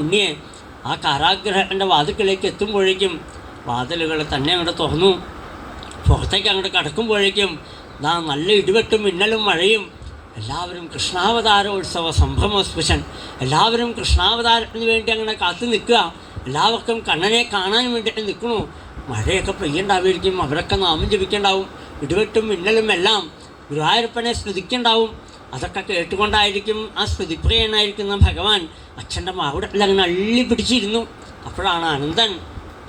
ഉണ്ണിയെ ആ കാരാഗ്രഹൻ്റെ വാതിൽക്കലേക്ക് എത്തുമ്പോഴേക്കും വാതിലുകൾ തന്നെ അങ്ങോട്ട് തുറന്നു. പുറത്തേക്ക് അങ്ങോട്ട് കടക്കുമ്പോഴേക്കും നല്ല ഇടിവെട്ടും മിന്നലും മഴയും. എല്ലാവരും കൃഷ്ണാവതാരോത്സവ സംഭ്രമസ്പൃശൻ. എല്ലാവരും കൃഷ്ണാവതാരത്തിന് വേണ്ടി അങ്ങനെ കാത്തു നിൽക്കുക. എല്ലാവർക്കും കണ്ണനെ കാണാൻ വേണ്ടിയിട്ട് നിൽക്കണു. മഴയൊക്കെ പെയ്യണ്ടാവുമായിരിക്കും, അവരൊക്കെ നാമം ജപിക്കണ്ടാവും. ഇടിവെട്ടും മിന്നലും എല്ലാം ഗുരുവായൂരപ്പനെ സ്തുതിക്കണ്ടാവും. അതൊക്കെ കേട്ടുകൊണ്ടായിരിക്കും ആ സ്തുതിപ്രിയനായിരിക്കുന്ന ഭഗവാൻ അച്ഛൻ്റെ മാവിടത്തിൽ അങ്ങനെ അള്ളി പിടിച്ചിരുന്നു. അപ്പോഴാണ്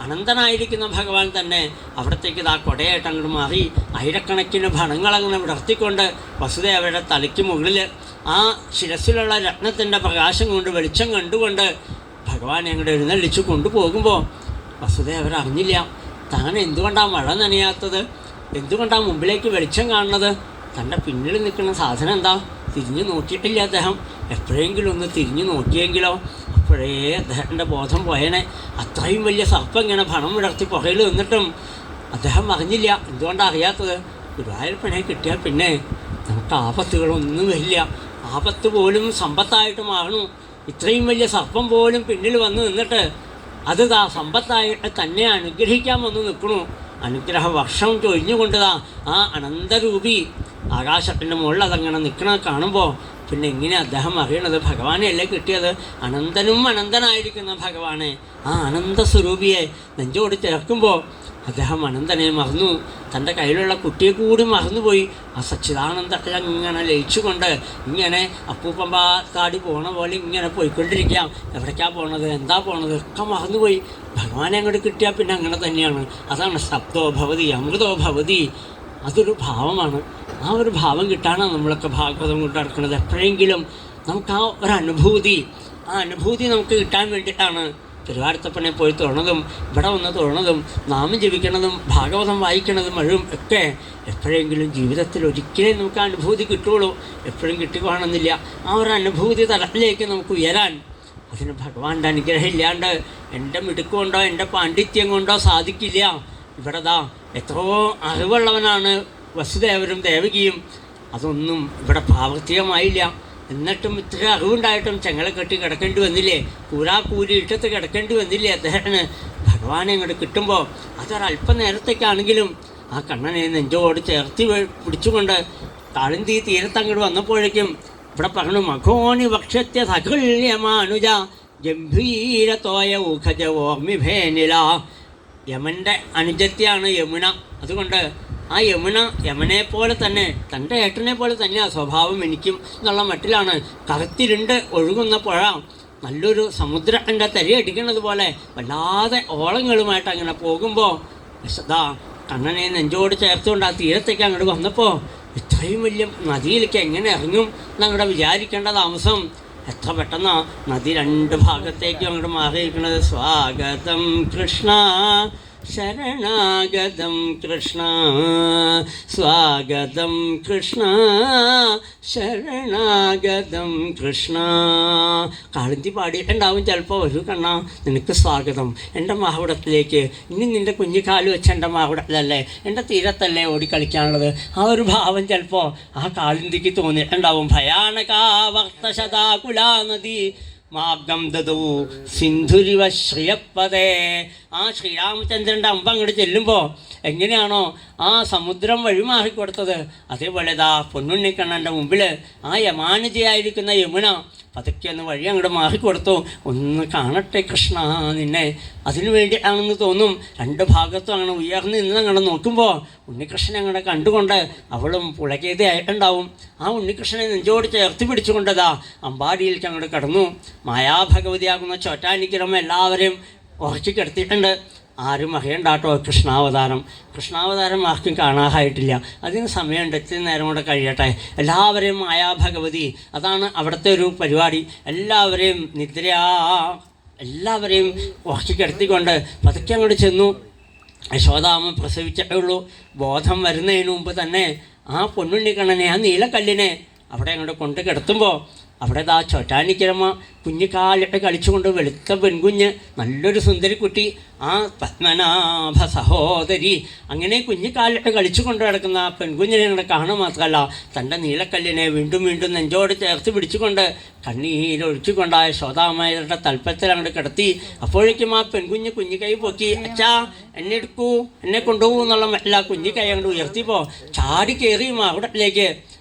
അനന്തനായിരിക്കുന്ന ഭഗവാൻ തന്നെ അവിടത്തേക്ക് കൊടയായിട്ട് അങ്ങോട്ട് മാറി ആയിരക്കണക്കിന് ഭണങ്ങളങ്ങനെ വിടർത്തിക്കൊണ്ട് വസുദേവരുടെ തലയ്ക്ക് മുകളിൽ ആ ശിരസിലുള്ള രത്നത്തിൻ്റെ പ്രകാശം കൊണ്ട് വെളിച്ചം കണ്ടുകൊണ്ട് ഭഗവാനെ അങ്ങോട്ട് എഴുന്നള്ളിച്ച് കൊണ്ടുപോകുമ്പോൾ വസുദേവർ അറിഞ്ഞില്ല താൻ എന്തുകൊണ്ടാണ് മഴ നനയാത്തത്, എന്തുകൊണ്ടാണ് മുമ്പിലേക്ക് വെളിച്ചം കാണുന്നത്. തൻ്റെ പിന്നിൽ നിൽക്കുന്ന സാധനം എന്താ? തിരിഞ്ഞു നോക്കിയിട്ടില്ല അദ്ദേഹം. എപ്പോഴെങ്കിലും ഒന്ന് തിരിഞ്ഞു നോക്കിയെങ്കിലോ അപ്പോഴേ അദ്ദേഹത്തിൻ്റെ ബോധം പോയനെ. അത്രയും വലിയ സർപ്പം ഇങ്ങനെ ഭണം വിടർത്തി പുറയിൽ നിന്നിട്ടും അദ്ദേഹം അറിഞ്ഞില്ല. എന്തുകൊണ്ടാണ് അറിയാത്തത്? ഗുരുവായൂരപ്പനെ കിട്ടിയാൽ പിന്നെ നമുക്ക് ആപത്തുകളൊന്നും വരില്ല. ആപത്ത് പോലും സമ്പത്തായിട്ട് മാറണു. ഇത്രയും വലിയ സർപ്പം പോലും പിന്നിൽ വന്ന് നിന്നിട്ട് അത് സമ്പത്തായിട്ട് തന്നെ അനുഗ്രഹിക്കാൻ വന്ന് നിൽക്കണു. അനുഗ്രഹ വർഷം ചൊരിഞ്ഞുകൊണ്ടതാ ആ അനന്തരൂപി ആകാശത്തിൻ്റെ മുകളിൽ അതങ്ങനെ നിൽക്കണത് കാണുമ്പോൾ പിന്നെ എങ്ങനെ അദ്ദേഹം അറിയണത് ഭഗവാനെയല്ലേ കിട്ടിയത്? അനന്തനും അനന്തനായിരിക്കുന്ന ഭഗവാനെ, ആ അനന്തസ്വരൂപിയെ നെഞ്ചോട് ചേർക്കുമ്പോൾ അദ്ദേഹം അനന്തനെ മറന്നു. തൻ്റെ കയ്യിലുള്ള കുട്ടിയെ കൂടി മറന്നുപോയി. ആ സച്ചിദാനന്ദത്തിൽ ഇങ്ങനെ ലയിച്ചുകൊണ്ട് ഇങ്ങനെ അപ്പൂപ്പമ്പാത്താടി പോണ പോലെ ഇങ്ങനെ പോയിക്കൊണ്ടിരിക്കാം. എവിടേക്കാണ് പോണത്, എന്താ പോണത് ഒക്കെ മറന്നുപോയി. ഭഗവാനെ അങ്ങോട്ട് കിട്ടിയാൽ പിന്നെ അങ്ങനെ തന്നെയാണ്. അതാണ് ശബ്ദോ ഭവതി അമൃതോ ഭവതി. അതൊരു ഭാവമാണ്. ആ ഒരു ഭാവം കിട്ടാനാണ് നമ്മളൊക്കെ ഭാഗവതം കൊണ്ട് നടക്കുന്നത്. എപ്പോഴെങ്കിലും നമുക്ക് ആ ഒരു അനുഭൂതി, ആ അനുഭൂതി നമുക്ക് കിട്ടാൻ വേണ്ടിയിട്ടാണ് തിരുവാരത്തപ്പനെ പോയി തൊഴണതും ഇവിടെ വന്ന് തൊഴണതും നാമം ജപിക്കണതും ഭാഗവതം വായിക്കണതും മഴും ഒക്കെ. എപ്പോഴെങ്കിലും ജീവിതത്തിൽ ഒരിക്കലേ നമുക്ക് ആ അനുഭൂതി കിട്ടുള്ളൂ. എപ്പോഴും കിട്ടിക്കോണമെന്നില്ല. ആ ഒരു അനുഭൂതി തലത്തിലേക്ക് നമുക്ക് ഉയരാൻ അതിന് ഭഗവാന്റെ അനുഗ്രഹം ഇല്ലാണ്ട് എൻ്റെ മിടുക്കുകൊണ്ടോ എൻ്റെ പാണ്ഡിത്യം കൊണ്ടോ സാധിക്കില്ല. ഇവിടെ എത്രയോ അറിവുള്ളവനാണ് വസുദേവരും ദേവകിയും. അതൊന്നും ഇവിടെ പ്രാവർത്തികമായില്ല. എന്നിട്ടും ഇത്ര അറിവുണ്ടായിട്ടും ചെങ്ങളെ കെട്ടി കിടക്കേണ്ടി വന്നില്ലേ, കൂരാക്കൂരി ഇട്ടത്ത് കിടക്കേണ്ടി വന്നില്ലേ അദ്ദേഹത്തിന്. ഭഗവാനെ അങ്ങോട്ട് കിട്ടുമ്പോൾ അതൊരല്പം നേരത്തേക്കാണെങ്കിലും ആ കണ്ണനെ നെഞ്ചോട് ചേർത്തി പിടിച്ചുകൊണ്ട് കാളിന്തി തീരത്തങ്ങോട്ട് വന്നപ്പോഴേക്കും ഇവിടെ പറഞ്ഞു മഘോനി വക്ഷത്യ സകല്യമാനുജ ഗംഭീരതോയ ഊഖജ ഓർമ്മിഭേനില. യമൻ്റെ അനുജത്തിയാണ് യമുന. അതുകൊണ്ട് ആ യമനെ പോലെ തന്നെ തൻ്റെ ഏട്ടനെ പോലെ തന്നെയാണ് സ്വഭാവം എനിക്കും എന്നുള്ള മട്ടിലാണ്. കറുത്തിരുണ്ട് ഒഴുകുന്ന പുഴ നല്ലൊരു സമുദ്രത്തിൻ്റെ തരിയടിക്കുന്നത് പോലെ വല്ലാതെ ഓളങ്ങളുമായിട്ട് അങ്ങനെ പോകുമ്പോൾ കണ്ണനെ നെഞ്ചോട് ചേർത്തുകൊണ്ട് ആ തീരത്തേക്ക് അങ്ങോട്ട് വന്നപ്പോൾ ഇത്രയും വലിയ നദിയിലേക്ക് എങ്ങനെ ഇറങ്ങും എന്നങ്ങോട്ട് വിചാരിക്കേണ്ട താമസം. എത്ര പെട്ടെന്നാ നദി രണ്ട് ഭാഗത്തേക്കും അങ്ങോട്ട് മാറിയിരിക്കുന്നത്. സ്വാഗതം കൃഷ്ണ ശരണാഗതം കൃഷ്ണ, സ്വാഗതം കൃഷ്ണ ശരണാഗതം കൃഷ്ണ. കാളിന്തി പാടിയിട്ടുണ്ടാവും ചിലപ്പോൾ. ഒരു കണ്ണ നിനക്ക് സ്വാഗതം എൻ്റെ മാഹുടത്തിലേക്ക്. ഇനി നിൻ്റെ കുഞ്ഞിക്കാല് വെച്ച് എൻ്റെ മാഹുടത്തിലല്ലേ, എൻ്റെ തീരത്തല്ലേ ഓടിക്കളിക്കാനുള്ളത്. ആ ഒരു ഭാവം ചിലപ്പോൾ ആ കാളിന്തിക്ക് തോന്നിയിട്ടുണ്ടാവും. ഭയാനകാവർത്തശതാകുലാ നദി മാർഗം ദദൂ സിന്ധുരിവ ശ്രിയപ്പതേ. ആ ശ്രീരാമചന്ദ്രൻ്റെ അമ്പ അങ്ങോട്ട് ചെല്ലുമ്പോൾ എങ്ങനെയാണോ ആ സമുദ്രം വഴിമാറിക്കൊടുത്തത്, അതേപോലെ പൊന്നുണ്ണിക്കണ്ണൻ്റെ മുമ്പിൽ ആ യമാനുജയായിരിക്കുന്ന യമുന പതുക്കെ ഒന്ന് വഴി അങ്ങോട്ട് മാറിക്കൊടുത്തു. ഒന്ന് കാണട്ടെ കൃഷ്ണ നിന്നെ, അതിനു വേണ്ടിയിട്ടാണെന്ന് തോന്നും. രണ്ട് ഭാഗത്തും അങ്ങനെ ഉയർന്ന് നിന്ന് അങ്ങോട്ട് നോക്കുമ്പോൾ ഉണ്ണികൃഷ്ണനെ അങ്ങോട്ട് കണ്ടുകൊണ്ട് അവളും പുളകേതയായിട്ടുണ്ടാവും. ആ ഉണ്ണികൃഷ്ണനെ നെഞ്ചോട് ചേർത്ത് പിടിച്ചുകൊണ്ടതാ അമ്പാടിയിലേക്ക് അങ്ങോട്ട് കടന്നു. മായാഭഗവതിയാകുന്ന ചോറ്റാനിക്കിറമ്മ എല്ലാവരെയും ഉറക്കി കിടത്തിയിട്ടുണ്ട്. ആരും അറിയണ്ടാട്ടോ കൃഷ്ണാവതാരം ആർക്കും കാണാനായിട്ടില്ല. അതിന് സമയമുണ്ട്, ഇത്തിരി നേരം കൂടെ കഴിയട്ടെ. എല്ലാവരെയും മായാഭഗവതി, അതാണ് അവിടുത്തെ ഒരു പരിപാടി. എല്ലാവരെയും എല്ലാവരെയും ഉറക്കി കിടത്തിക്കൊണ്ട് പതുക്കെ അങ്ങോട്ട് ചെന്നു. യശോദാമ്മ പ്രസവിച്ചിട്ടേ ഉള്ളൂ. ബോധം വരുന്നതിന് മുമ്പ് തന്നെ ആ പൊന്നുണ്ണിക്കണ്ണനെ, ആ നീലക്കല്ലിനെ അവിടെ അങ്ങോട്ട് കൊണ്ട് കിടത്തുമ്പോൾ അവിടെ ദാ ചോറ്റാനിക്കരമ്മ കുഞ്ഞിക്കാലിട്ട് കളിച്ചുകൊണ്ട് വെളുത്ത പെൺകുഞ്ഞ്, നല്ലൊരു സുന്ദരിക്കുട്ടി, ആ പത്മനാഭ സഹോദരി, അങ്ങനെ കുഞ്ഞിക്കാലിട്ട് കളിച്ചുകൊണ്ട് കിടക്കുന്ന ആ പെൺകുഞ്ഞിനെ അങ്ങോട്ട് കാണുക മാത്രമല്ല തൻ്റെ നീലക്കല്ലിനെ വീണ്ടും വീണ്ടും നെഞ്ചോട് ചേർത്ത് പിടിച്ചുകൊണ്ട് കണ്ണീരൊഴിച്ചുകൊണ്ടായ ശോതാമയുടെ തൽപ്പത്തിൽ അങ്ങോട്ട് കിടത്തി. അപ്പോഴേക്കും ആ പെൺകുഞ്ഞ് കുഞ്ഞിക്കൈ പൊക്കി, അച്ഛാ എന്നെ എടുക്കൂ, എന്നെ കൊണ്ടുപോകൂ എന്നുള്ള മറ്റല്ല കുഞ്ഞിക്കൈ അങ്ങോട്ട് ഉയർത്തിയപ്പോൾ ചാടി കയറി അവിടത്തിലേക്ക്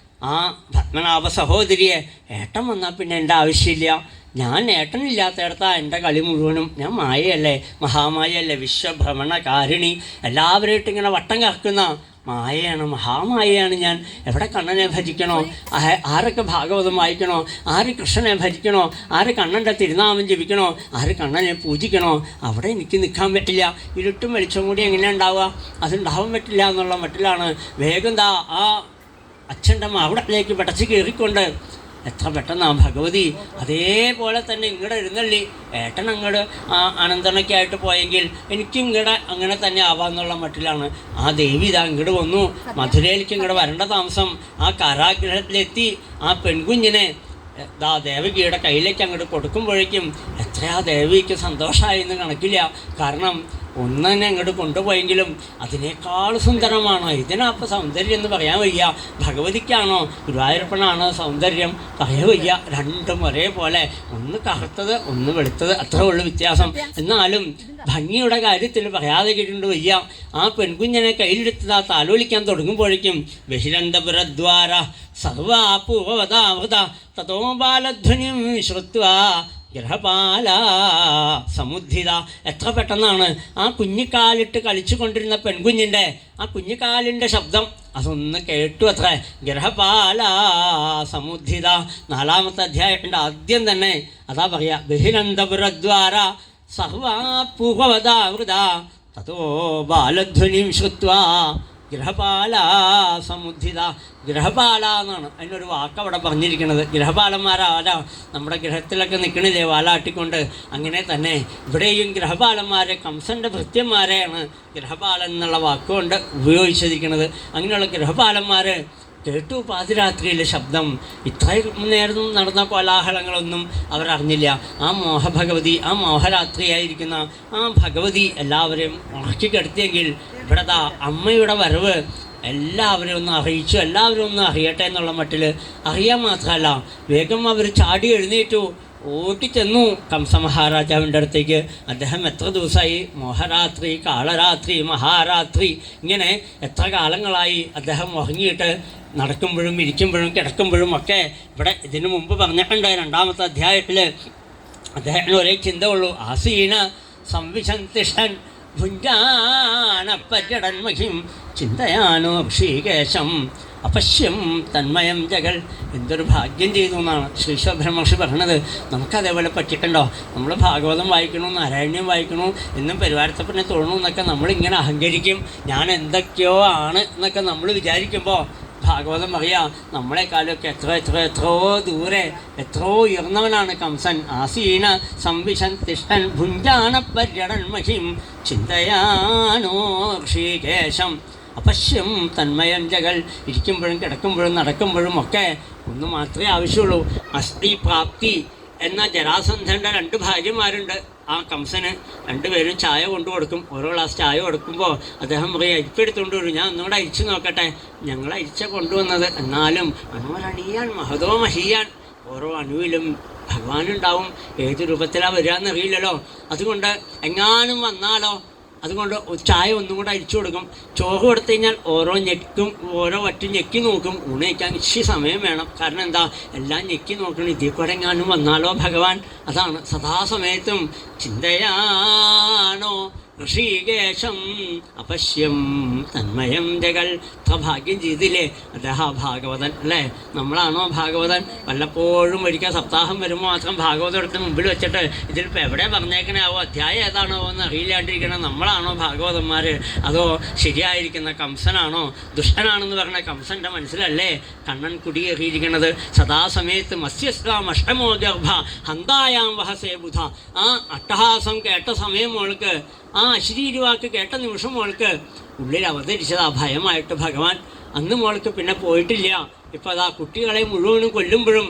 ആ പത്മനാഭ സഹോദരിയെ. ഏട്ടൻ വന്നാൽ പിന്നെ എൻ്റെ ആവശ്യമില്ല, ഞാൻ ഏട്ടനില്ലാത്തയിടത്താ എൻ്റെ കളി മുഴുവനും. ഞാൻ മായയല്ലേ, മഹാമായയല്ലേ, വിശ്വഭ്രമണകാരിണി, എല്ലാവരെയായിട്ടും ഇങ്ങനെ വട്ടം കറക്കുന്ന മായയാണ്, മഹാമായയാണ് ഞാൻ. എവിടെ കണ്ണനെ ഭജിക്കണോ, ആരൊക്കെ ഭാഗവതം വായിക്കണോ, ആര് കൃഷ്ണനെ ഭജിക്കണോ, ആര് കണ്ണൻ്റെ തിരുനാമം ജപിക്കണോ, ആര് കണ്ണനെ പൂജിക്കണോ, അവിടെ എനിക്ക് നിൽക്കാൻ പറ്റില്ല. ഇരുട്ടും വെളിച്ചം കൂടി എങ്ങനെയാണ് ഉണ്ടാവുക, അതുണ്ടാവാൻ പറ്റില്ല എന്നുള്ള മട്ടിലാണ് വേഗം ദാ ആ അച്ഛൻ്റെ അവിടത്തേക്ക് പെടച്ച് കയറിക്കൊണ്ട് എത്ര പെട്ടെന്ന് ആ ഭഗവതി അതേപോലെ തന്നെ ഇങ്ങടെ എഴുന്നള്ളി. ഏട്ടൻ അങ്ങോട്ട് അനന്തണയ്ക്കായിട്ട് പോയെങ്കിൽ എനിക്കും ഇങ്ങടെ അങ്ങനെ തന്നെ ആവാന്നുള്ള മട്ടിലാണ് ആ ദേവി ഇതാ ഇങ്ങോട്ട് വന്നു. മധുരയിലേക്ക് ഇങ്ങോട്ട് വരേണ്ട താമസം ആ കാരാഗ്രഹത്തിലെത്തി. ആ പെൺകുഞ്ഞിനെ ദേവകിയുടെ കയ്യിലേക്ക് അങ്ങോട്ട് കൊടുക്കുമ്പോഴേക്കും എത്രയാ ദേവിക്ക് സന്തോഷമായി എന്ന് കണക്കില്ല. കാരണം ഒന്നിനെ അങ്ങോട്ട് കൊണ്ടുപോയെങ്കിലും അതിനേക്കാൾ സുന്ദരമാണോ, ഇതിനപ്പോൾ സൗന്ദര്യം എന്ന് പറയാൻ വയ്യ. ഭഗവതിക്കാണോ ഗുരുവായൂരപ്പനാണോ സൗന്ദര്യം പറയാൻ വയ്യ. രണ്ടും ഒരേപോലെ, ഒന്ന് കറുത്തത് ഒന്ന് വെളുത്തത്, അത്രേ ഉള്ളൂ വ്യത്യാസം. എന്നാലും ഭംഗിയുടെ കാര്യത്തിൽ പറയാതെ കിട്ടുകൊണ്ട് വയ്യ. ആ പെൺകുഞ്ഞിനെ കയ്യിലെടുത്ത് താലോലിക്കാൻ തുടങ്ങുമ്പോഴേക്കും ബഹിരന്തപുരദ്വാര സർവാപൂർവതാമൃത തതോ ബാലധ്വനിം ശ്രുത്വാ ഗ്രഹപാല സമുദ്ധിത. എത്ര പെട്ടെന്നാണ് ആ കുഞ്ഞിക്കാലിട്ട് കളിച്ചു കൊണ്ടിരുന്ന പെൺകുഞ്ഞിൻ്റെ ആ കുഞ്ഞിക്കാലിൻ്റെ ശബ്ദം അതൊന്ന് കേട്ടു അത്ര. ഗ്രഹപാല സമുദ്ധിത. 4-ാമത്തെ അധ്യായത്തിൻ്റെ ആദ്യം തന്നെ അതാ പറയാ, ബഹിരന്തപുരദ്വാര സർവാപൂർവതാമൃത തതോ ബാലധ്വനിം ശ്രുത്വാ ഗ്രഹപാല സമുദ്ധിത. ഗ്രഹപാല എന്നാണ് അതിനൊരു വാക്ക് അവിടെ പറഞ്ഞിരിക്കുന്നത്. ഗ്രഹപാലന്മാരാരാ, നമ്മുടെ ഗ്രഹത്തിലൊക്കെ നിൽക്കണില്ലേ വാലാട്ടിക്കൊണ്ട്, അങ്ങനെ തന്നെ ഇവിടെയും ഗ്രഹപാലന്മാരെ കംസൻ്റെ ഭൃത്യന്മാരെയാണ് ഗ്രഹപാലൻ എന്നുള്ള വാക്കുകൊണ്ട് ഉപയോഗിച്ചിരിക്കുന്നത്. അങ്ങനെയുള്ള ഗ്രഹപാലന്മാർ കേട്ടു പാതിരാത്രിയിലെ ശബ്ദം. ഇത്രയും നേരം നടന്ന കോലാഹലങ്ങളൊന്നും അവരറിഞ്ഞില്ല. ആ മോഹഭഗവതി, ആ മോഹരാത്രിയായിരിക്കുന്ന ആ ഭഗവതി എല്ലാവരെയും ഉറക്കി കിടത്തിയെങ്കിൽ ഇവിടെ അമ്മയുടെ വരവ് എല്ലാവരും ഒന്ന് അറിയിച്ചു, എല്ലാവരും ഒന്ന് അറിയട്ടെ എന്നുള്ള മട്ടിൽ അറിയാൻ മാത്രമല്ല വേഗം അവർ ചാടി എഴുന്നേറ്റു ഓട്ടിച്ചെന്നു കംസമഹാരാജാവിൻ്റെ അടുത്തേക്ക്. അദ്ദേഹം എത്ര ദിവസമായി മോഹരാത്രി, കാളരാത്രി, മഹാരാത്രി ഇങ്ങനെ എത്ര കാലങ്ങളായി അദ്ദേഹം ഉറങ്ങിയിട്ട് നടക്കുമ്പോഴും ഇരിക്കുമ്പോഴും കിടക്കുമ്പോഴും ഒക്കെ. ഇവിടെ ഇതിനു മുമ്പ് പറഞ്ഞിട്ടുണ്ട് 2-ാമത്തെ അധ്യായത്തിൽ അദ്ദേഹത്തിന് ഒരേ ചിന്ത ഉള്ളൂ, ആസീന സംവിശന്തിഷ്ഠൻ ഭുഞ്ചാനപ്പര്യടൻ മഹിം ചിന്തയാനോ ഋഷികേശം അപശ്യം തന്മയം ജഗൽ. എന്തൊരു ഭാഗ്യം ചെയ്തു എന്നാണ് ശ്രീശോഭ്രമഹർഷി പറഞ്ഞത്. നമുക്കതേപോലെ പറ്റിയിട്ടുണ്ടോ? നമ്മൾ ഭാഗവതം വായിക്കണു, നാരായണ്യം വായിക്കണു എന്നും പെരുവാരത്തപ്പനെ തൊഴണു എന്നൊക്കെ നമ്മളിങ്ങനെ അഹങ്കരിക്കും. ഞാൻ എന്തൊക്കെയോ ആണ് എന്നൊക്കെ നമ്മൾ വിചാരിക്കുമ്പോൾ ഭാഗവതം പറയാം നമ്മളെക്കാളൊക്കെ എത്രയോ ദൂരെ എത്രയോ ഉയർന്നവനാണ് കംസൻ. ആസീന സംവിശൻ തിഷ്ഠൻ ഭുഞ്ചാന പര്യടൻ മഹിം ചിന്തയാനോ ഋഷികേശം അപശ്യം തന്മയം ജഗൽ. ഇരിക്കുമ്പോഴും കിടക്കുമ്പോഴും നടക്കുമ്പോഴും ഒക്കെ ഒന്ന് മാത്രമേ ആവശ്യമുള്ളൂ, അസ്ഥി പ്രാപ്തി. എന്നാൽ ജരാസന്ധൻ്റെ 2 ഭാര്യമാരുണ്ട് ആ കംസന്. 2 പേരും ചായ കൊണ്ടു കൊടുക്കും. ഓരോ ഗ്ലാസ് ചായ കൊടുക്കുമ്പോൾ അദ്ദേഹം പറയും അരിപ്പെടുത്തുകൊണ്ട് വരും, ഞാൻ ഒന്നുകൂടെ അരിച്ചു നോക്കട്ടെ. ഞങ്ങൾ അരിച്ച കൊണ്ടുവന്നത്, എന്നാലും അണുവരണീയാൻ മഹതോ മഹീയാൻ. ഓരോ അണുവിലും ഭഗവാനുണ്ടാവും. ഏത് രൂപത്തിലാണ് വരിക എന്നറിയില്ലല്ലോ. അതുകൊണ്ട് എങ്ങാനും വന്നാലോ, അതുകൊണ്ട് ചായ ഒന്നും കൂടെ അരിച്ചു കൊടുക്കും. ചോറ് കൊടുത്തു കഴിഞ്ഞാൽ ഓരോ വറ്റും ഞെക്കി നോക്കും. ഊണ് കഴിക്കാൻ ഇച്ചിരി സമയം വേണം. കാരണം എന്താ, എല്ലാം ഞെക്കി നോക്കണം. ഇതിൽ കൂടെ എങ്ങാനും വന്നാലോ ഭഗവാൻ. അതാണ് സദാസമയത്തും ചിന്തയാണോ ഋഷികേശം അപശ്യം തന്മയം ജഗൽ. അത്ര ഭാഗ്യം ചെയ്തില്ലേ അദ്ദേഹം ഭാഗവതൻ അല്ലേ? നമ്മളാണോ ഭാഗവതൻ? വല്ലപ്പോഴും ഒരിക്കൽ സപ്താഹം വരുമ്പോൾ മാത്രം ഭാഗവതം എടുത്ത് മുമ്പിൽ വെച്ചിട്ട് ഇതിലിപ്പോൾ എവിടെ പറഞ്ഞേക്കണേ ആവോ, അധ്യായം ഏതാണോ എന്ന് അറിയില്ലാണ്ടിരിക്കണം. നമ്മളാണോ ഭാഗവതന്മാർ? അതോ ശരിയായിരിക്കുന്ന കംസനാണോ? ദുഷ്ടനാണെന്ന് പറഞ്ഞ കംസൻ്റെ മനസ്സിലല്ലേ കണ്ണൻ കുടിയേറിയിരിക്കുന്നത്? സദാസമയത്ത് മത്സ്യസ്വാം അഷ്ടമോ ഗർഭ ഹന്തായാം വഹസേ ബുധ. ആ അട്ടഹാസം കേട്ട സമയം മോൾക്ക്, ആ അശരീരി വാക്ക് കേട്ട നിമിഷം മോൾക്ക് ഉള്ളിൽ അവതരിച്ചതാ ഭയമായിട്ട് ഭഗവാൻ. അന്ന് മോൾക്ക് പിന്നെ പോയിട്ടില്ല. ഇപ്പോൾ അതാ കുട്ടികളെ മുഴുവനും കൊല്ലുമ്പോഴും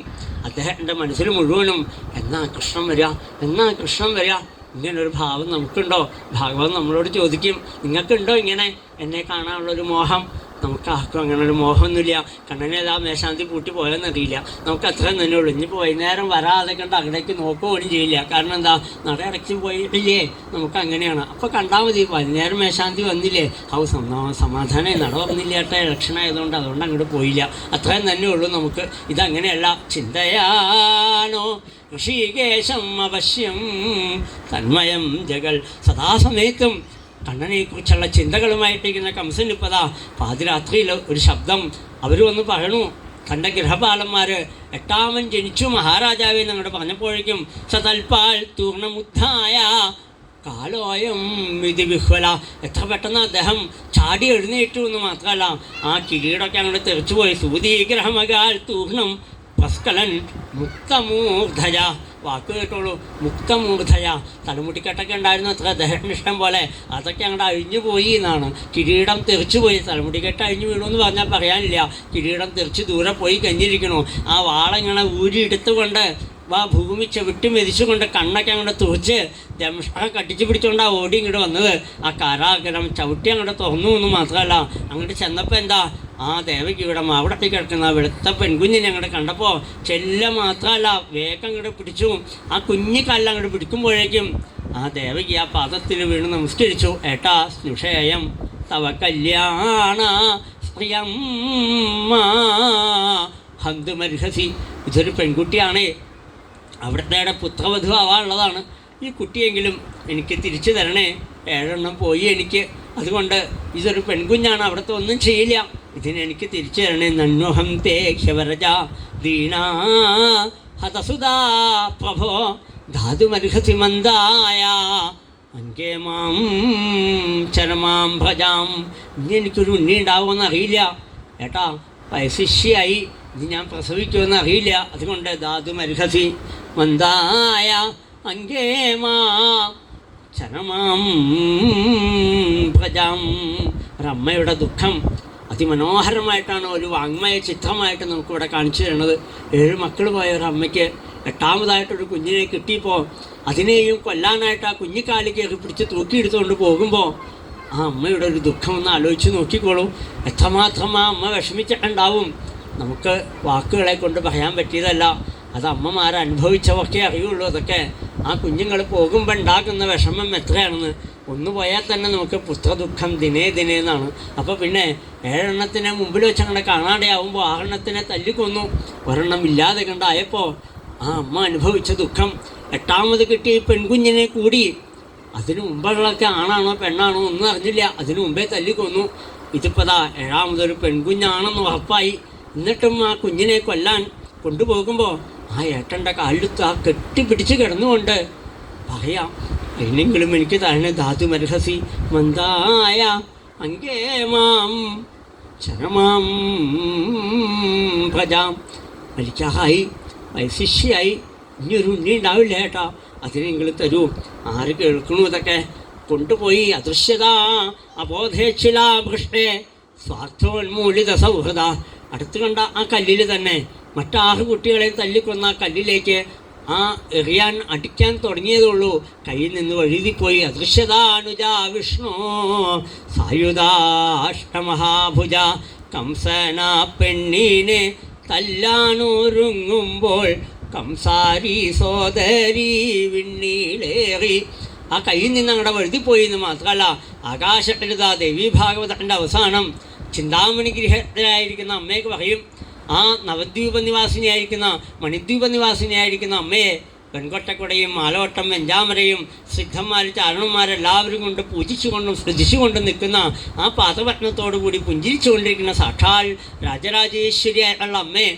അദ്ദേഹത്തിൻ്റെ മനസ്സിൽ മുഴുവനും എന്നാ കൃഷ്ണൻ വരിക, എന്നാ കൃഷ്ണൻ വരിക, ഇങ്ങനൊരു ഭാവം നമുക്കുണ്ടോ? ഭാഗവതം നമ്മളോട് ചോദിക്കും, നിങ്ങൾക്കുണ്ടോ ഇങ്ങനെ എന്നെ കാണാനുള്ളൊരു മോഹം? നമുക്കാർക്കും അങ്ങനെ ഒരു മോഹമൊന്നുമില്ല. കണ്ണനെ ഏതാ മേശാന്തി പൂട്ടി പോയെന്നറിയില്ല, നമുക്ക് അത്രയും തന്നെ ഉള്ളൂ. ഇനിയിപ്പോൾ വൈകുന്നേരം വരാതെ കണ്ട് അങ്ങടേക്ക് നോക്കുകയും ചെയ്യില്ല. കാരണം എന്താ, നട അടച്ച് പോയിട്ടില്ലേ, നമുക്ക് അങ്ങനെയാണ്. അപ്പോൾ കണ്ടാൽ മതി, വൈകുന്നേരം മേശാന്തി വന്നില്ലേ, സമാധാനമായി, നട വന്നില്ല ഏട്ടാ, ഇലക്ഷൻ ആയതുകൊണ്ട് അതുകൊണ്ട് അങ്ങോട്ട് പോയില്ല, അത്രയും തന്നെ ഉള്ളൂ നമുക്ക്. ഇതങ്ങനെയല്ല. ചിന്തയാനോ ഋഷികേശം അവശ്യം തന്മയം ജഗൽ. സദാസമയത്തും കണ്ണനെക്കുറിച്ചുള്ള ചിന്തകളുമായിട്ടിരിക്കുന്ന കംസനിപ്പതാ പാതിരാത്രിയിൽ ഒരു ശബ്ദം അവർ വന്ന് പറയണു. തൻ്റെ ഗൃഹപാലന്മാർ 8ാമൻ ജനിച്ചു മഹാരാജാവെ എന്നങ്ങോട്ട് പറഞ്ഞപ്പോഴേക്കും സതൽപ്പാൽ തൂർണമുദ്ധായ കാലോയം വിധി വിഹ്വല. എത്ര പെട്ടെന്ന് അദ്ദേഹം ചാടി എഴുന്നേറ്റു എന്ന് മാത്രമല്ല ആ കിരീടമൊക്കെ അങ്ങോട്ട് തെറിച്ചുപോയി. സൂതീഗ്രഹമകാൽ തൂർണം പസ്കലൻ മുക്തമൂർധജ. വാക്ക് കേട്ടോളൂ, മുക്തമൂർധയ. തലമുടിക്കെട്ടൊക്കെ ഉണ്ടായിരുന്നു അത്ര അദ്ദേഹത്തിന് ഇഷ്ടം പോലെ, അതൊക്കെ അങ്ങോട്ട് അഴിഞ്ഞു പോയി എന്നാണ്. കിരീടം തെറിച്ചു പോയി. തലമുടിക്കെട്ട് അഴിഞ്ഞു വീണു എന്ന് പറഞ്ഞാൽ പറയാനില്ല, കിരീടം തെറിച്ച് ദൂരെ പോയി കഴിഞ്ഞിരിക്കണു. ആ വാളിങ്ങനെ ഊരിയെടുത്തുകൊണ്ട് ഭൂമി ചവിട്ടി മെതിച്ചുകൊണ്ട് കണ്ണൊക്കെ അങ്ങോട്ട് തുറച്ച് ദംഷൊക്കെ കട്ടിച്ച് പിടിച്ചുകൊണ്ടാണ് ഓടി ഇങ്ങോട്ട് വന്നത്. ആ കാരാഗ്രഹം ചവിട്ടി അങ്ങോട്ട് തുറന്നു എന്ന് മാത്രമല്ല, അങ്ങോട്ട് ചെന്നപ്പോൾ എന്താ, ആ ദേവകിയുടെ മാവിടത്തിൽ കിടക്കുന്ന വെളുത്ത പെൺകുഞ്ഞിനെ അങ്ങോട്ട് കണ്ടപ്പോൾ ചെല്ല മാത്രമല്ല വേഗം അങ്ങോട്ട് പിടിച്ചു. ആ കുഞ്ഞു കല്ല് അങ്ങോട്ട് പിടിക്കുമ്പോഴേക്കും ആ ദേവകി ആ പാദത്തിൽ വീണ് നമസ്കരിച്ചു. ഏട്ടാ സ്നുഷേയം തവ കല്യാണ സ്ത്രീയം ഹന്തുമർഹസി. ഇതൊരു പെൺകുട്ടിയാണ്, അവിടുത്തെ പുത്രവധു ആവാനുള്ളതാണ്. ഈ കുട്ടിയെങ്കിലും എനിക്ക് തിരിച്ചു തരണേ, 7 എണ്ണം പോയി എനിക്ക്, അതുകൊണ്ട് ഇതൊരു പെൺകുഞ്ഞാണ്, അവിടുത്തെ ഒന്നും ചെയ്യില്ല, ഇതിനെനിക്ക് തിരിച്ചു തരണേ. നന്വഹം തേ ക്ഷവരജ ദീനാ ഹതസുതാ പ്രഭോ ധാതുമർഹസി മന്ദായ അങ്കേ മാം ചരമാം ഭജാം. ഇനി എനിക്കൊരു ഉണ്ണി ഉണ്ടാവുമെന്ന് അറിയില്ല ഏട്ടാ, വയസ്സിഷ്യായി, ഇത് ഞാൻ പ്രസവിക്കുമെന്ന് അറിയില്ല, അതുകൊണ്ട് ധാതുമർഹസി മന്ദായ അങ്കേ മാം ചരമാം ഭജാം. ഒരമ്മയുടെ ദുഃഖം അതിമനോഹരമായിട്ടാണ് ഒരു വാങ്മയ ചിത്രമായിട്ട് നമുക്കിവിടെ കാണിച്ചു തരുന്നത്. 7 മക്കൾ പോയ ഒരു അമ്മയ്ക്ക് 8ാമതായിട്ടൊരു കുഞ്ഞിനെ കിട്ടിയപ്പോൾ അതിനെയും കൊല്ലാനായിട്ട് ആ കുഞ്ഞിക്കാലി കയറി പിടിച്ച് തൂക്കിയെടുത്തുകൊണ്ട് പോകുമ്പോൾ ആ അമ്മയുടെ ഒരു ദുഃഖം ഒന്ന് ആലോചിച്ച് നോക്കിക്കോളൂ. എത്രമാത്രം ആ അമ്മ വിഷമിച്ചിട്ടുണ്ടാവും. നമുക്ക് വാക്കുകളെ കൊണ്ട് പറയാൻ പറ്റിയതല്ല, അത് അമ്മമാരനുഭവിച്ചവർക്കേ അറിയുള്ളൂ. അതൊക്കെ ആ കുഞ്ഞുങ്ങൾ പോകുമ്പോൾ ഉണ്ടാക്കുന്ന വിഷമം എത്രയാണെന്ന്. ഒന്ന് പോയാൽ തന്നെ നമുക്ക് പുത്രദുഃഖം ദിനേ ദിനേ എന്നാണ്. അപ്പോൾ പിന്നെ 7 എണ്ണത്തിനെ മുമ്പിൽ വെച്ച് അങ്ങനെ കാണാതെയാവുമ്പോൾ 6 എണ്ണത്തിനെ തല്ലിക്കൊന്നു, ഒരെണ്ണം ഇല്ലാതെ കണ്ടായപ്പോൾ ആ അമ്മ അനുഭവിച്ച ദുഃഖം. 8ാമത് കിട്ടിയ പെൺകുഞ്ഞിനെ കൂടി അതിനു മുമ്പുള്ളതൊക്കെ ആണാണോ പെണ്ണാണോ ഒന്നും അറിഞ്ഞില്ല, അതിനു മുമ്പേ തല്ലിക്കൊന്നു. ഇതിപ്പോൾ 7ാമതൊരു പെൺകുഞ്ഞാണെന്ന് ഉറപ്പായി. എന്നിട്ടും ആ കുഞ്ഞിനെ കൊല്ലാൻ കൊണ്ടുപോകുമ്പോൾ ആ ഏട്ടൻ്റെ കാലിലത്ത് ആ കെട്ടിപ്പിടിച്ച് കിടന്നുകൊണ്ട് പറയാം, അതിനെങ്കിലും എനിക്ക് തന്നെ ധാതുമർഹസി മന്ദായ അങ്കേ മാം ചരമാം ഭജാം. മരിക്കാറായി, വയസ്സിഷ്യായി, ഇനിയൊരു ഉണ്ണി ഉണ്ടാവില്ല ഏട്ടാ, അതിനെങ്കിലും തരൂ. ആര് കേൾക്കണു ഇതൊക്കെ? കൊണ്ടുപോയി അദൃശ്യത അബോധേച്ഛിലാ ഭൃഷ്ടേ സ്വാർത്ഥോന്മൂലിത സൗഹൃദ. അടുത്ത് കണ്ട ആ കല്ലിൽ തന്നെ മറ്റ്6 കുട്ടികളെയും തല്ലിക്കൊന്ന ആ കല്ലിലേക്ക് ആ എറിയാൻ അടിക്കാൻ തുടങ്ങിയതുള്ളൂ, കയ്യിൽ നിന്ന് വഴുതിപ്പോയി. അദൃശ്യതാനുജ വിഷ്ണു സായുധാഷ്ടമഹാഭുജ. കംസന പെണ്ണീനെ തല്ലാനൊരുങ്ങുമ്പോൾ കംസാരി സോദരി വിണ്ണീളേറി. ആ കയ്യിൽ നിന്ന് അങ്ങടെ വഴുതിപ്പോയി എന്ന് മാത്രമല്ല, ആകാശത്തിലിതാ ദേവീ ഭാഗവതത്തിൻ്റെ അവസാനം ചിന്താമണി ഗൃഹത്തിലായിരിക്കുന്ന അമ്മയ്ക്ക് പറയും, ആ നവദ്വീപ നിവാസിനിയായിരിക്കുന്ന മണിദ്വീപ നിവാസിനിയായിരിക്കുന്ന അമ്മയെ പെൺകൊട്ടക്കുടയും മാലവട്ടം വെഞ്ചാമരയും സിദ്ധന്മാർ ചാരണന്മാരെല്ലാവരും കൊണ്ട് പൂജിച്ചുകൊണ്ടും ശ്രദ്ധിച്ചുകൊണ്ടും നിൽക്കുന്ന ആ പാദപത്നത്തോടു കൂടി പുഞ്ചിരിച്ചുകൊണ്ടിരിക്കുന്ന സാക്ഷാൽ രാജരാജേശ്വരിയായിട്ടുള്ള അമ്മയെ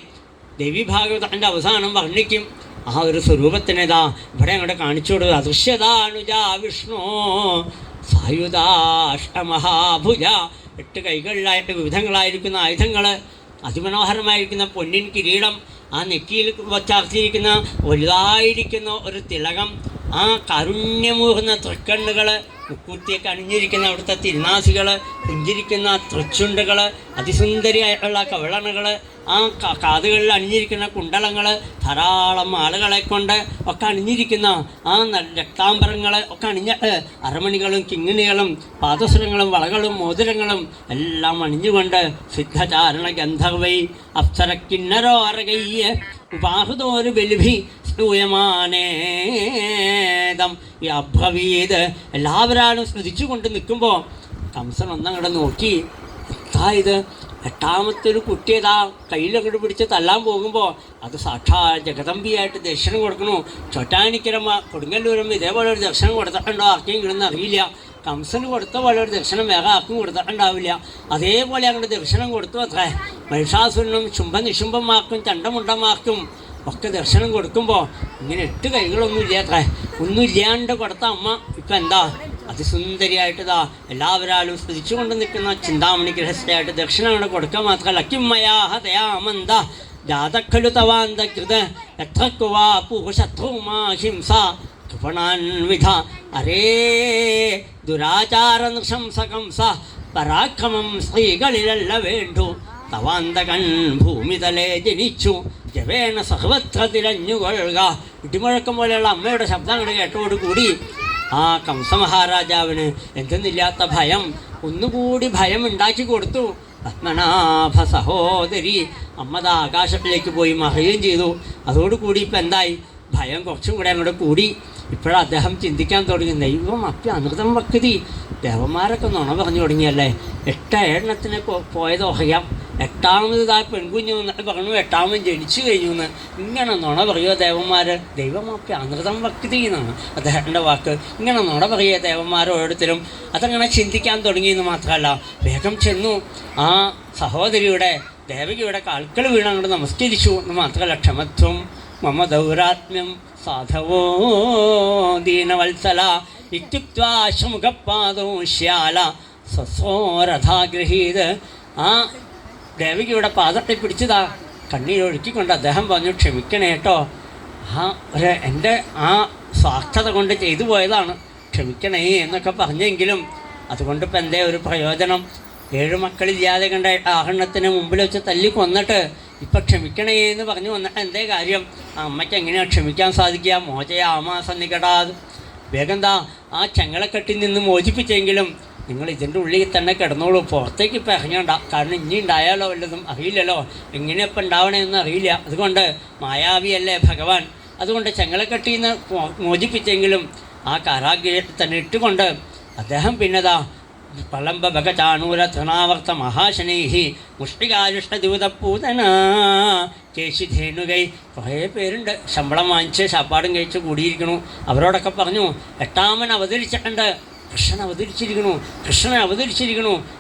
ദേവീ ഭാഗവതത്തിൻ്റെ അവസാനം വർണ്ണിക്കും. ആ ഒരു സ്വരൂപത്തിനേതാ ഇവിടെ അങ്ങോട്ട് കാണിച്ചു കൊടുക്കുക. അദൃശ്യതാനുജ വിഷ്ണു സായുധാഷ്ടമഹാഭുജ. 8 കൈകളിലായിട്ട് വിവിധങ്ങളായിരിക്കുന്ന ആയുധങ്ങൾ, അതിമനോഹരമായിരിക്കുന്ന പൊന്നിൻ കിരീടം, ആ നെറ്റിയിൽ ചാർത്തിയിരിക്കുന്ന വലുതായിരിക്കുന്ന ഒരു തിലകം, ആ കാരുണ്യമൂർന്ന തൃക്കണ്ണുകൾ, മുക്കൂത്തിയൊക്കെ അണിഞ്ഞിരിക്കുന്ന അവിടുത്തെ തിരുനാസികൾ, പുഞ്ചിരിക്കുന്ന തൃച്ചുണ്ടുകൾ, അതിസുന്ദരിയായിട്ടുള്ള കവിളണകൾ, ആ കാതുകളിൽ അണിഞ്ഞിരിക്കുന്ന കുണ്ടലങ്ങൾ, ധാരാളം ആളുകളെ കൊണ്ട് ഒക്കെ അണിഞ്ഞിരിക്കുന്ന ആ രക്താംബരങ്ങൾ ഒക്കെ അണിഞ്ഞിട്ട് അരമണികളും കിങ്ങിണികളും പാദസരങ്ങളും വളകളും മോതിരങ്ങളും എല്ലാം അണിഞ്ഞുകൊണ്ട് സിദ്ധചാരണ ഗന്ധർവൈ അപ്സര കിന്നരോ അറകയ്യ ഉപാഹുതോരു ബലിഭി ൂയമാനേദം ഈ അബ്രവീത് എല്ലാവരും സ്മൃതിച്ചുകൊണ്ട് നിൽക്കുമ്പോൾ കംസൻ ഒന്നങ്ങടെ നോക്കി, ഇത് 8ാമത്തെ ഒരു കുട്ടിയതാ കയ്യിലങ്ങോട്ട് പിടിച്ച് തല്ലാൻ പോകുമ്പോൾ അത് സാക്ഷാ ജഗദമ്പിയായിട്ട് ദർശനം കൊടുക്കണു. ചോറ്റാനിക്കരമ്മ കൊടുങ്ങല്ലൂരമ്മ ഇതേപോലെ ഒരു ദർശനം കൊടുത്തിട്ടുണ്ടോ ആർക്കെങ്കിലും അറിയില്ല. കംസന് കൊടുത്ത പോലെ ഒരു ദർശനം വേറെ ആർക്കും കൊടുത്തിട്ടുണ്ടാവില്ല. അതേപോലെ അങ്ങോട്ട് ദർശനം കൊടുത്തു അത്രേ. മഹിഷാസുരനും ശുംഭനിശുംഭന്മാർക്കും ചണ്ടമുണ്ടന്മാർക്കും ഒക്കെ ദർശനം കൊടുക്കുമ്പോൾ ഇങ്ങനെ 8 കൈകളൊന്നും ഇല്ല അത്രേ. ഒന്നും ഇല്ലാണ്ട് കൊടുത്ത അമ്മ ഇപ്പം എന്താ അതിസുന്ദരിയായിട്ടിതാ എല്ലാവരും സ്തുതിച്ചുകൊണ്ട് നിൽക്കുന്ന ചിന്താമണി ഗൃഹസ്ഥയായിട്ട് ദക്ഷിണ അങ്ങനെ കൊടുക്കാൻ മാത്രമല്ല കിമ്മയാഹതയാമന്ത ജാതക്കലു തവാന്തകൃത് എത്രക്കുവാ പൂശത്രുമാഹിംസ കൃപണാൻ വിധ അരേ ദുരാചാര നൃശംസകംസ പരാക്രമം സ്ത്രീകളിലല്ല വേണ്ടു തവാന്തകൻ ഭൂമിതലേ ജനിച്ചു ജവേണ സർവത്ര തിരഞ്ഞുകൊള്ളുക. ഇടിമുഴക്കം പോലെയുള്ള അമ്മയുടെ ശബ്ദങ്ങൾ കേട്ടോടുകൂടി ആ കംസമഹാരാജാവിന് എന്തെന്നില്ലാത്ത ഭയം ഒന്നുകൂടി ഭയം ഉണ്ടാക്കി കൊടുത്തു. പത്മനാഭ സഹോദരി അമ്മത ആകാശത്തിലേക്ക് പോയി മറയുകയും ചെയ്തു. അതോടുകൂടി ഇപ്പം എന്തായി, ഭയം കുറച്ചും കൂടെ അങ്ങോട്ട് കൂടി. ഇപ്പോഴാണ് അദ്ദേഹം ചിന്തിക്കാൻ തുടങ്ങി, ദൈവം അപ്പി അമൃതം വക്തി, ദേവന്മാരൊക്കെ നുണ പറഞ്ഞു തുടങ്ങിയല്ലേ. 8 എണ്ണത്തിന് പോയത് അറിയാം. 8ാമത് ആ പെൺകുഞ്ഞു എന്നിട്ട് പറഞ്ഞു 8ാമൻ ജനിച്ചു കഴിഞ്ഞു എന്ന്. ഇങ്ങനെ നുണ പറയുമോ ദേവന്മാർ? ദൈവമപ്പി അമൃതം വക്തി എന്നാണ് അദ്ദേഹത്തിൻ്റെ വാക്ക്. ഇങ്ങനെ നുണ പറയുക ദേവന്മാർ ഓരോരുത്തരും. അതങ്ങനെ ചിന്തിക്കാൻ തുടങ്ങിയെന്ന് മാത്രമല്ല, വേഗം ചെന്നു ആ സഹോദരിയുടെ ദേവകിയുടെ കാൽക്കൾ വീണ് അങ്ങോട്ട് നമസ്കരിച്ചു എന്ന് മാത്രമല്ല, ക്ഷമത്വം മമ ദൗരാത്മ്യം സാധവോ ദീനവത്സല ഇത്യുക്വാശമുഖപാദോ ശ്യാല സ്വസ്വരഥാഗൃഹീത്. ആ ദേവികയുടെ പാദത്തെ പിടിച്ചതാ കണ്ണീരൊഴുക്കിക്കൊണ്ട് അദ്ദേഹം പറഞ്ഞു, ക്ഷമിക്കണേ കേട്ടോ, എൻ്റെ ആ സ്വാർത്ഥത കൊണ്ട് ചെയ്തു പോയതാണ്, ക്ഷമിക്കണേ എന്നൊക്കെ പറഞ്ഞെങ്കിലും അതുകൊണ്ട് ഇപ്പം എന്തേ ഒരു പ്രയോജനം? 7 മക്കളില്ലാതെ കണ്ട ആഹരണത്തിന് മുമ്പിൽ വെച്ച് തല്ലി കൊന്നിട്ട് ഇപ്പം ക്ഷമിക്കണേ എന്ന് പറഞ്ഞു വന്നിട്ട് എന്തേ കാര്യം? ആ അമ്മയ്ക്ക് എങ്ങനെയാണ് ക്ഷമിക്കാൻ സാധിക്കുക? മോചയ ആമാസം നികടാത്. വേഗം ആ ചങ്ങളക്കെട്ടിൽ നിന്ന് മോചിപ്പിച്ചെങ്കിലും നിങ്ങൾ ഇതിൻ്റെ ഉള്ളിൽ തന്നെ കിടന്നോളൂ, പുറത്തേക്ക് ഇപ്പം ഇറങ്ങണ്ട. കാരണം ഇനി ഉണ്ടായാലോ വല്ലതും അറിയില്ലല്ലോ, എങ്ങനെയപ്പം ഉണ്ടാവണമെന്ന് അറിയില്ല. അതുകൊണ്ട് മായാവിയല്ലേ ഭഗവാൻ. അതുകൊണ്ട് ചങ്ങളക്കെട്ടിൽ നിന്ന് മോചിപ്പിച്ചെങ്കിലും ആ കാരാഗ്രഹത്തിൽ തന്നെ ഇട്ടുകൊണ്ട് അദ്ദേഹം പിന്നെതാ പളംബ ഭഗചാണൂര തൃണാവർത്ത മഹാശനൈഹി മുഷ്ടികാരുഷ്ടദൂതപൂതന കേശിധേനുകൈ. കുറേ പേരുണ്ട് ശമ്പളം വാങ്ങിച്ച് ശാപ്പാടും കഴിച്ച് കൂടിയിരിക്കണു. അവരോടൊക്കെ പറഞ്ഞു, 8ാമൻ അവതരിച്ചിട്ടുണ്ട്, കൃഷ്ണൻ അവതരിച്ചിരിക്കണു.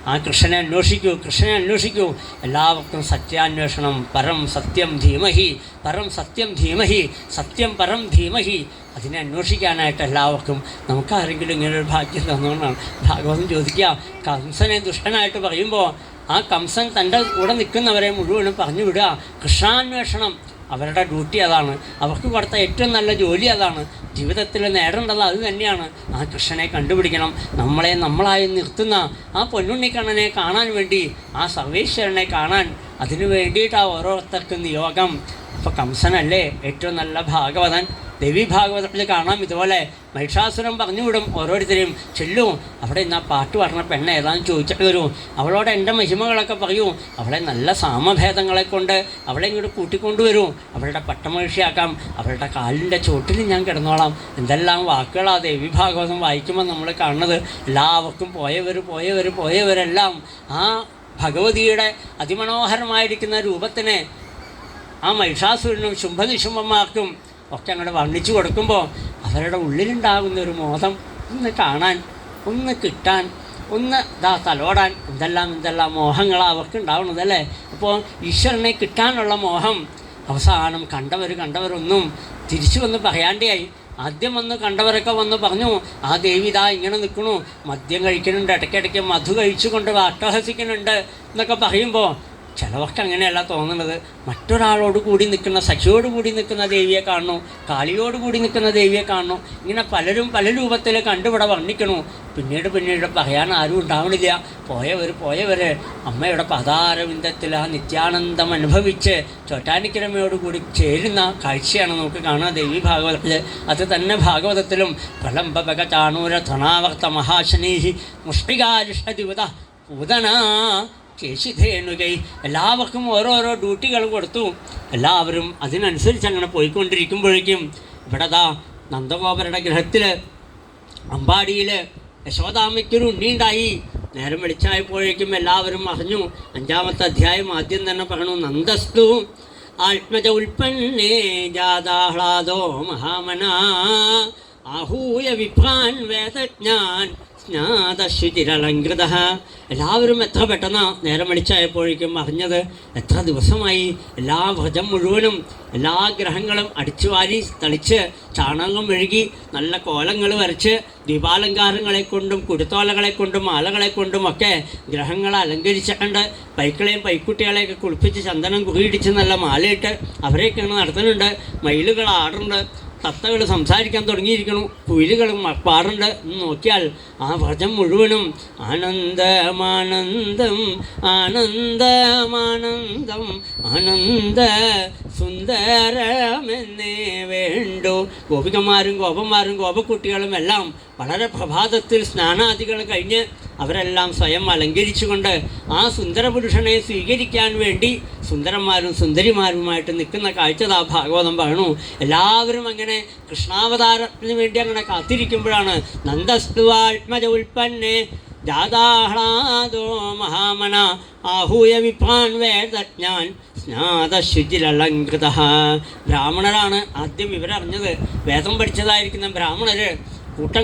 ആ കൃഷ്ണനെ അന്വേഷിക്കൂ. എല്ലാവർക്കും സത്യാന്വേഷണം. പരം സത്യം ധീമഹി, സത്യം പരം ധീമഹി. അതിനെ അന്വേഷിക്കാനായിട്ട് എല്ലാവർക്കും നമുക്കാരെങ്കിലും ഇങ്ങനൊരു ഭാഗ്യം തന്നുകൊണ്ടാണ് ഭാഗവതം ചോദിക്കുക. കംസനെ ദുഷ്ടനായിട്ട് പറയുമ്പോൾ ആ കംസൻ തൻ്റെ കൂടെ നിൽക്കുന്നവരെ മുഴുവനും പറഞ്ഞു വിടുക. കൃഷ്ണാന്വേഷണം അവരുടെ ഡ്യൂട്ടി അതാണ്. അവർക്ക് കൊടുത്ത ഏറ്റവും നല്ല ജോലി അതാണ്. ജീവിതത്തിൽ നേടേണ്ടത് അത് തന്നെയാണ്. ആ കൃഷ്ണനെ കണ്ടുപിടിക്കണം. നമ്മളെ നമ്മളായി നിർത്തുന്ന ആ പൊന്നുണ്ണിക്കണ്ണനെ കാണാൻ വേണ്ടി, ആ സർവേശ്വരനെ കാണാൻ, അതിനു വേണ്ടിയിട്ടാണ് ഓരോരുത്തർക്കും നിയോഗം. അപ്പോൾ കംസനല്ലേ ഏറ്റവും നല്ല ഭാഗവതൻ. ദേവി ഭാഗവതത്തിൽ കാണാം ഇതുപോലെ മഹിഷാസുരൻ പറഞ്ഞു വിടും ഓരോരുത്തരെയും, ചെല്ലും അവിടെ ഇന്ന് ആ പാട്ട് പറഞ്ഞ പെണ്ണ് ഏതാണെന്ന് ചോദിച്ചിട്ട് വരൂ, അവളോട് എൻ്റെ മഹിമകളൊക്കെ പറയൂ, അവളെ നല്ല സാമഭേദങ്ങളെ കൊണ്ട് അവളെ ഇങ്ങോട്ട് കൂട്ടിക്കൊണ്ടുവരൂ, അവളുടെ പട്ടമഹിഷിയാക്കാം, അവളുടെ കാലിൻ്റെ ചോട്ടിൽ ഞാൻ കിടന്നോളാം. എന്തെല്ലാം വാക്കുകളാണ് ദേവി ഭാഗവതം വായിക്കുമ്പോൾ നമ്മൾ കാണുന്നത്. എല്ലാവർക്കും പോയവരെല്ലാം ആ ഭഗവതിയുടെ അതിമനോഹരമായിരിക്കുന്ന രൂപത്തിനെ ആ മഹിഷാസുരനും ശുംഭനിശുംഭന്മാർക്കും ഒക്കെ അങ്ങോട്ട് വർണ്ണിച്ചു കൊടുക്കുമ്പോൾ അവരുടെ ഉള്ളിലുണ്ടാകുന്ന ഒരു മോഹം, ഒന്ന് കാണാൻ, ഒന്ന് കിട്ടാൻ, ഒന്ന് തലോടാൻ, എന്തെല്ലാം മോഹങ്ങളാണ് അവർക്ക് ഉണ്ടാവുന്നതല്ലേ. അപ്പോൾ ഈശ്വരനെ കിട്ടാനുള്ള മോഹം അവസാനം കണ്ടവരൊന്നും തിരിച്ചു വന്ന് പറയാണ്ടേയായി. ആദ്യം വന്ന് കണ്ടവരൊക്കെ വന്ന് പറഞ്ഞു, ആ ദേവി ഇതാ ഇങ്ങനെ നിൽക്കണു, മദ്യം കഴിക്കുന്നുണ്ട്, ഇടയ്ക്കിടയ്ക്ക് മധു കഴിച്ചുകൊണ്ട് അട്ടഹസിക്കുന്നുണ്ട് എന്നൊക്കെ പറയുമ്പോൾ ചിലവർക്ക് അങ്ങനെയല്ല തോന്നുന്നത്. മറ്റൊരാളോട് കൂടി നിൽക്കുന്ന, സഖിയോട് കൂടി നിൽക്കുന്ന ദേവിയെ കാണണു, കാളിയോട് കൂടി നിൽക്കുന്ന ദേവിയെ കാണണു. ഇങ്ങനെ പലരും പല രൂപത്തിൽ കണ്ടുവിടെ വർണ്ണിക്കണു. പിന്നീട് പറയാൻ ആരും ഉണ്ടാവണില്ല. പോയവർ അമ്മയുടെ പദാരവിന്ദത്തിൽ ആ നിത്യാനന്ദം അനുഭവിച്ച് ചോറ്റാനിക്കരമ്മയോട് ചേരുന്ന കാഴ്ചയാണ് നമുക്ക് കാണുക ദേവി ഭാഗവതത്തിൽ. അത് തന്നെ ഭാഗവതത്തിലും പ്രലംബക ചാണൂര ധനാവർത്ത മഹാശനീഹി മുഷ്ടികാരിഷ്ടദിവത പൂതന കേശിധേനുകൈ. എല്ലാവർക്കും ഓരോരോ ഡ്യൂട്ടികൾ കൊടുത്തു. എല്ലാവരും അതിനനുസരിച്ച് അങ്ങനെ പോയിക്കൊണ്ടിരിക്കുമ്പോഴേക്കും ഇവിടെ നന്ദഗോപരുടെ ഗൃഹത്തിൽ അമ്പാടിയിൽ യശോദാമ്മയ്ക്കൊരു ഉണ്ണിയുണ്ടായി. നേരം വെളിച്ചായപ്പോഴേക്കും എല്ലാവരും അറിഞ്ഞു. 5-ാമത്തെ അധ്യായം ആദ്യം തന്നെ പറഞ്ഞു, നന്ദസ്തു ആത്മജ ഉൽപ്പന്നേ ജാതാഹ്ലാദോ മഹാമനാ ആഹൂയ വിഭ്രാൻ വേദജ്ഞാൻ സ്നാതശുചിരലങ്കൃത. എല്ലാവരും എത്ര പെട്ടെന്ന് നേരം വെളിച്ചായപ്പോഴേക്കും അറിഞ്ഞത്. എത്ര ദിവസമായി എല്ലാ വ്രജം മുഴുവനും എല്ലാ ഗ്രഹങ്ങളും അടിച്ചു വാരി തളിച്ച് ചാണകം മെഴുകി നല്ല കോലങ്ങൾ വരച്ച് ദീപാലങ്കാരങ്ങളെ കൊണ്ടും കുരുത്തോലകളെ കൊണ്ടും മാലകളെ കൊണ്ടും ഒക്കെ ഗ്രഹങ്ങളെ അലങ്കരിച്ചിട്ടുണ്ട്. പൈക്കളെയും പൈക്കുട്ടികളെയൊക്കെ കുളിപ്പിച്ച് ചന്ദനം കുറിയിടിച്ച് നല്ല മാലയിട്ട് അവരെയൊക്കെയാണ് നടത്തുന്നുണ്ട്. മയിലുകൾ ആടുന്നുണ്ട്, തത്തകൾ സംസാരിക്കാൻ തുടങ്ങിയിരിക്കുന്നു, കുയിലുകളും പാടുണ്ട്. നോക്കിയാൽ ആ വ്രജം മുഴുവനും ആനന്ദമാനന്ദം ആനന്ദമാനന്ദം ആനന്ദ സുന്ദരമെന്നേ വേണ്ടു. ഗോപികമാരും ഗോപന്മാരും ഗോപക്കുട്ടികളും എല്ലാം വളരെ പ്രഭാതത്തിൽ സ്നാനാദികൾ കഴിഞ്ഞ് അവരെല്ലാം സ്വയം അലങ്കരിച്ചുകൊണ്ട് ആ സുന്ദരപുരുഷനെ സ്വീകരിക്കാൻ വേണ്ടി സുന്ദരന്മാരും സുന്ദരിമാരുമായിട്ട് നിൽക്കുന്ന കാഴ്ച ഭാഗവതം പറയണു. എല്ലാവരും അങ്ങനെ കൃഷ്ണാവതാരത്തിന് വേണ്ടി അങ്ങനെ കാത്തിരിക്കുമ്പോഴാണ് നന്ദസ്തുവാത്മജ ഉൽപ്പന്നേ ജാതാഹ്ലാദോ മഹാമന ആഹൂയ വിഭ്രാൻ വേദജ്ഞാൻ സ്നാതശുചിരലങ്കൃത. ബ്രാഹ്മണരാണ് ആദ്യം ഇവരറിഞ്ഞത്. വേദം പഠിച്ചതായിരിക്കുന്ന ബ്രാഹ്മണർ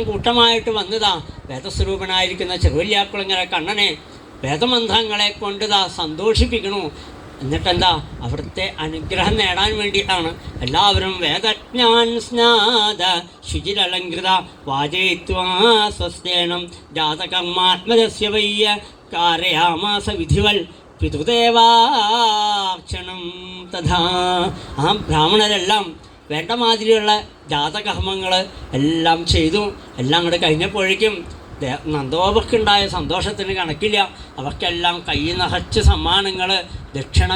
കൂട്ടമായിട്ട് വന്നതാ. വേദസ്വരൂപനായിരിക്കുന്ന ചെറുവല്യാക്കുളങ്ങര കണ്ണനെ വേദമന്ത്രങ്ങളെ കൊണ്ട് സന്തോഷിപ്പിക്കണു. എന്നിട്ടെന്താ, അവിടുത്തെ അനുഗ്രഹം നേടാൻ വേണ്ടിയിട്ടാണ്. എല്ലാവരും വേദജ്ഞാൻ സ്നാത ശുചിരലങ്കൃത വാചയിത്വാ സ്വസ്തേനം ജാതകർമാത്മജസ്യ വയ്യ കാരയാമാസ വിധിവൽ പിതൃദേവാർച്ചനം തഥാ. ആ ബ്രാഹ്മണരെല്ലാം വേണ്ട മാതിരിയുള്ള ജാതകർമ്മങ്ങൾ എല്ലാം ചെയ്തു. എല്ലാം കൂടെ കഴിഞ്ഞപ്പോഴേക്കും നന്ദഗോപർക്കുണ്ടായ സന്തോഷത്തിന് കണക്കില്ല. അവർക്കെല്ലാം കൈ നിറച്ച് സമ്മാനങ്ങൾ ദക്ഷിണ